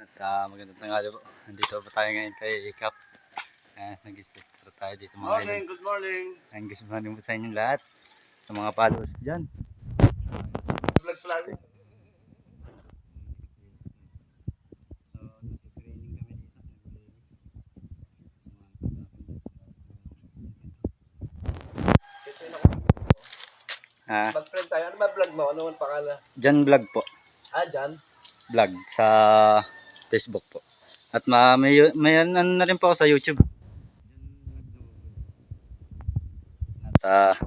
At magandang tanghali po. Nandito po tayo ngayon kay Kap. Nag-start tayo dito mga Morning, good morning. Good morning po sa inyong lahat. Sa mga followers dyan. Vlog vlog. Mag-friend tayo. Ano ba vlog mo? Ano ang pangalan? Jan Vlog po. Jan? Vlog sa Facebook po. At may ano na rin po ako sa YouTube. At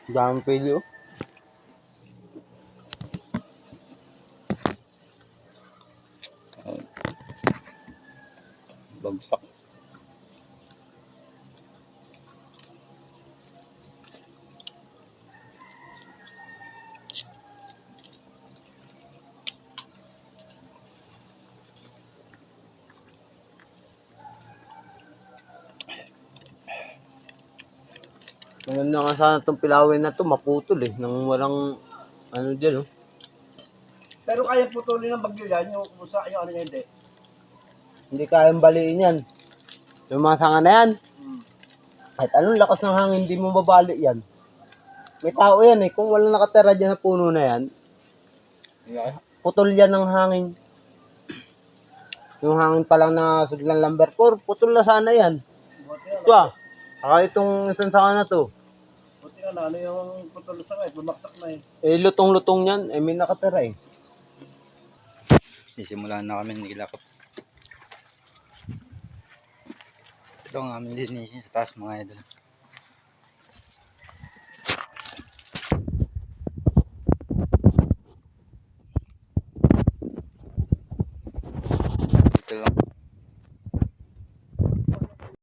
Daming pili oh. bagsak. Maganda nga sana itong pilawin na to maputol eh. Nang walang ano dyan oh. Pero kaya putulin ng bagyo yan, yung kusa, yung ano yan hindi. Hindi kayang baliin yan. Yung mga sanga na yan. Kahit anong lakas ng hangin, hindi mo mabali yan. May tao yan eh. Kung walang nakatira dyan sa puno na yan, putol yan ng hangin. Yung hangin pa lang na siglang lumber 4, putol na sana yan. Ito ah. Saka itong isang sanga na to. Buti na, ano yung putol sa ngayon, bumaksak na eh. Eh, lutong-lutong yan. Eh, may nakatira eh. Isimulan na kami nilakap. Ito ang aming linisin sa taas mga idol. Ito lang.